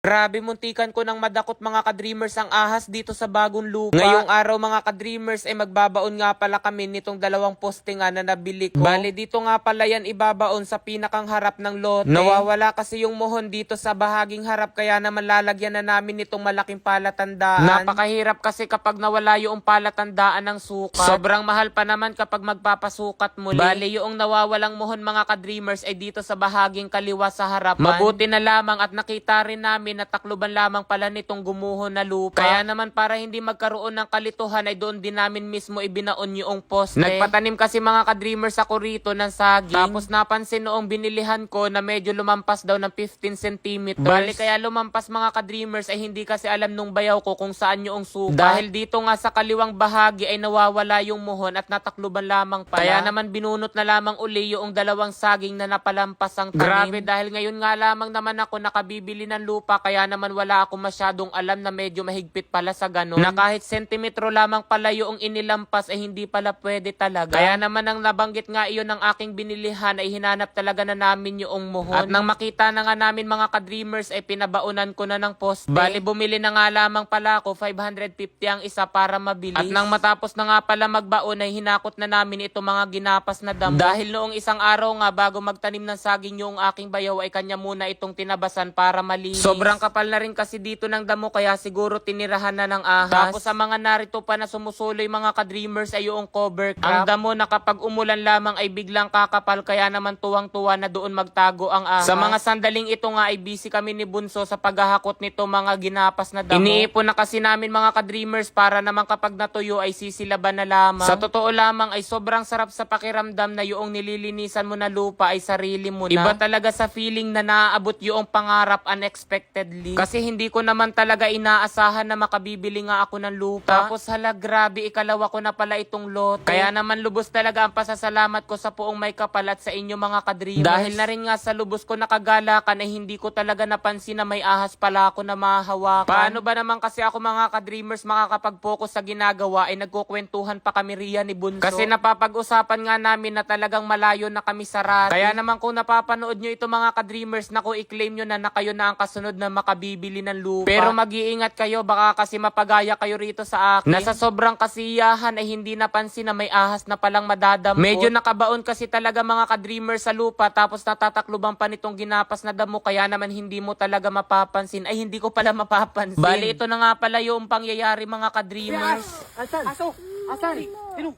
Grabe, muntikan ko nang madakot mga ka-dreamers ang ahas dito sa bagong lupa. Ngayong araw mga ka-dreamers ay magbabaon nga pala kami nitong dalawang poste nga na nabili ko. Bale dito nga pala yan ibabaon sa pinakang harap ng lote. Nawawala kasi yung mohon dito sa bahaging harap kaya naman lalagyan na namin nitong malaking palatandaan. Napakahirap kasi kapag nawala yung palatandaan ng sukat. Sobrang mahal pa naman kapag magpapasukat muli. Bale yung nawawalang mohon mga ka-dreamers ay dito sa bahaging kaliwa sa harapan. Mabuti na lamang at nakita rin namin na takluban lamang pala nitong gumuho na lupa. Kaya naman para hindi magkaroon ng kalituhan ay doon din namin mismo ibinaon yung poste. Nagpatanim kasi mga ka-dreamers ako rito ng saging. Tapos napansin noong binilihan ko na medyo lumampas daw ng 15 cm. Bali kaya lumampas mga ka-dreamers ay hindi kasi alam nung bayaw ko kung saan yung sukat. Dahil dito nga sa kaliwang bahagi ay nawawala yung muhon at natakluban lamang pala. Kaya naman binunot na lamang uli yung dalawang saging na napalampas ang tanim. Grabe dahil ngayon nga lamang naman ako nakabibili ng lupa kaya naman wala akong masyadong alam na medyo mahigpit pala sa ganun. Na kahit sentimetro lamang pala yung inilampas ay hindi pala pwede talaga. Kaya naman ang nabanggit nga iyon ng aking binilihan ay hinanap talaga na namin yung muhon. At nang makita na nga namin mga ka-dreamers ay pinabaunan ko na ng poste. Bali bumili na nga lamang pala ako 550 ang isa para mabilis. At nang matapos na nga pala magbaon ay hinakot na namin ito mga ginapas na damo. Dahil noong isang araw nga bago magtanim ng saging yung aking bayaw ay kanya muna itong tinabasan para malinis. Sobrang kapal na rin kasi dito ng damo kaya siguro tinirahan na ng ahas. Tapos sa mga narito pa na sumusuloy mga ka-dreamers ay yung cover crop. Ang damo na kapag umulan lamang ay biglang kakapal kaya naman tuwang-tuwa na doon magtago ang ahas. Sa mga sandaling ito nga ay busy kami ni Bunso sa paghahakot nito mga ginapas na damo. Iniipon na kasi namin mga ka-dreamers para naman kapag natuyo ay sisilaban na lamang. Sa totoo lamang ay sobrang sarap sa pakiramdam na yung nililinisan mo na lupa ay sarili mo na. Iba talaga sa feeling na naaabot yung pangarap unexpectedly. Kasi hindi ko naman talaga inaasahan na makabibili nga ako ng lupa. Tapos hala grabe, ikalawa ko na pala itong lote. Kaya naman lubos talaga ang pasasalamat ko sa Puong May Kapal at sa inyo mga ka-dreamers. Dahil na rin nga sa lubos ko nakagalakan ay hindi ko talaga napansin na may ahas pala ako na mahahawakan. Paano ba naman kasi ako mga ka-dreamers makakapag-focus sa ginagawa ay nagkukwentuhan pa kami riyan ni Bunso. Kasi napapag-usapan nga namin na talagang malayo na kami sa rati. Kaya naman kung napapanood nyo ito mga ka-dreamers, naku i-claim nyo na kayo na ang kasunod na makabibili ng lupa. Pero mag-iingat kayo baka kasi mapagaya kayo rito sa akin. Nasa sobrang kasiyahan ay hindi napansin na may ahas na palang madadampot. Medyo nakabaon kasi talaga mga ka-dreamers sa lupa tapos natatakluban pa nitong ginapas na damo kaya naman hindi mo talaga mapapansin. Ay hindi ko pala mapapansin. Bali ito na nga pala yung pangyayari mga ka-dreamers. Asan? Aso! Asan? Sino?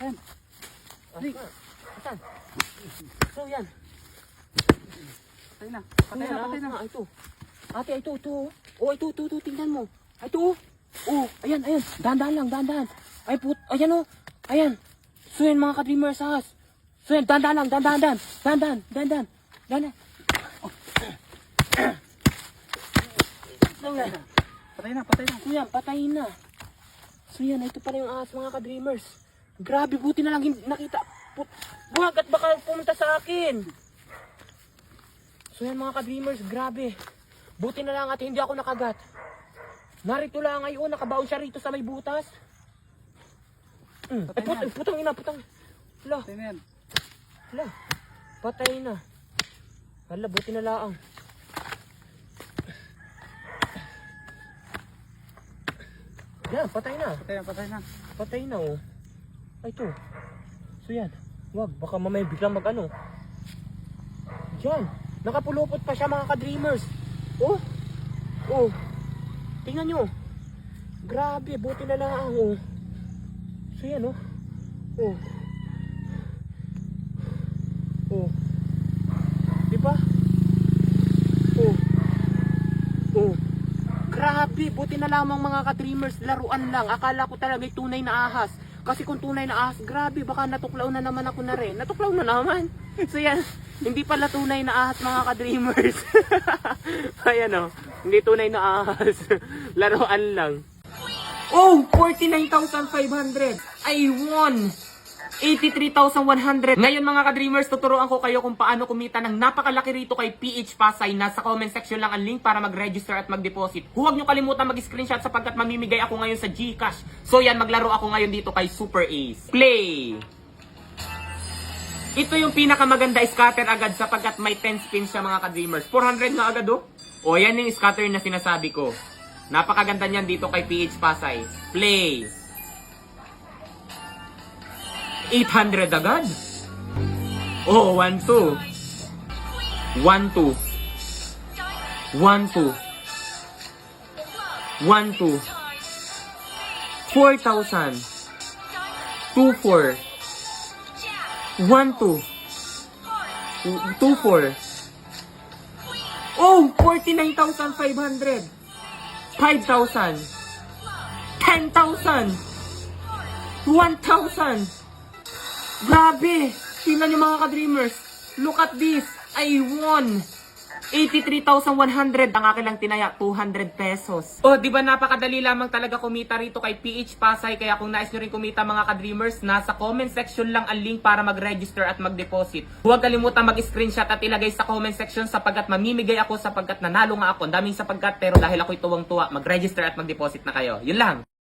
Ayan. Asan? So yan. Patay na. Patay na. Patay na. Ito. Ate, ito. Oh, ito. Tingnan mo. Ito. Oh, ayan. Dahan-dahan lang, dahan-dahan. Ay, ayan oh. Ayan. So yan mga ka-dreamers ahas. So yan, dahan-dahan lang, dahan-dahan. Dahan-dahan. Patay na. So yan, patay na. So yan, ito pala yung ahas mga ka-dreamers. Grabe, buti na lang nakita. Buwag at baka pumunta sa akin. So yan mga ka-dreamers, grabe. Buti na lang at hindi ako nakagat. Narito lang ngayon, nakabaon siya rito sa may butas. Putang ina. Hala. Hala. Patay na. Hala, buti na lang. Yan, patay na. Patay na oh. Ay, ito. So yan. Wag, baka mamaya biglang mag-ano. Yan. Nakapulupot pa siya mga ka-dreamers. Oh. Tingnan nyo. Grabe, buti na lang oh. So yan oh. Diba? Grabe, buti na lamang mga ka-dreamers, laruan lang. Akala ko talaga ay tunay na ahas. Kasi kung tunay na ahas, grabe, baka natuklaw na naman ako na rin. Natuklaw na naman. So yan, hindi pala tunay na ahas mga ka-dreamers. Ayan o, hindi tunay na ahas. Laruan lang. Oh, 49,500. I won 83,100. Ngayon mga ka-dreamers, tuturuan ko kayo kung paano kumita ng napakalaki rito kay PH Pasay. Nasa comment section lang ang link para mag-register at mag-deposit. Huwag nyo kalimutan mag-screenshot sapagkat mamimigay ako ngayon sa GCash. So yan, maglaro ako ngayon dito kay Super Ace. Play! Ito yung pinakamaganda scatter agad sapagkat may 10 spins siya mga ka-dreamers. 400 na agad oh. O, yan yung scatter na sinasabi ko. Napakaganda niyan dito kay PH Pasay. Play. 800 agad. Oh, 1-2. 1-2. 1-2. 1-2. 4,000. 2-4. 1-2. 2-4. Oh, 49,500. 5,000. 10,000. 1,000. Grabe! Tingnan nyo mga ka-dreamers. Look at this. I won. 83,100. Ang akin lang tinaya, 200 pesos. Oh, di ba napakadali lamang talaga kumita rito kay PH Pasay. Kaya kung nais nyo rin kumita mga ka-dreamers, nasa comment section lang ang link para mag-register at mag-deposit. Huwag kalimutan mag-screenshot at ilagay sa comment section sapagkat mamimigay ako sapagkat nanalo nga ako. Daming sapagkat pero dahil ako'y tuwang-tuwa, mag-register at mag-deposit na kayo. Yun lang.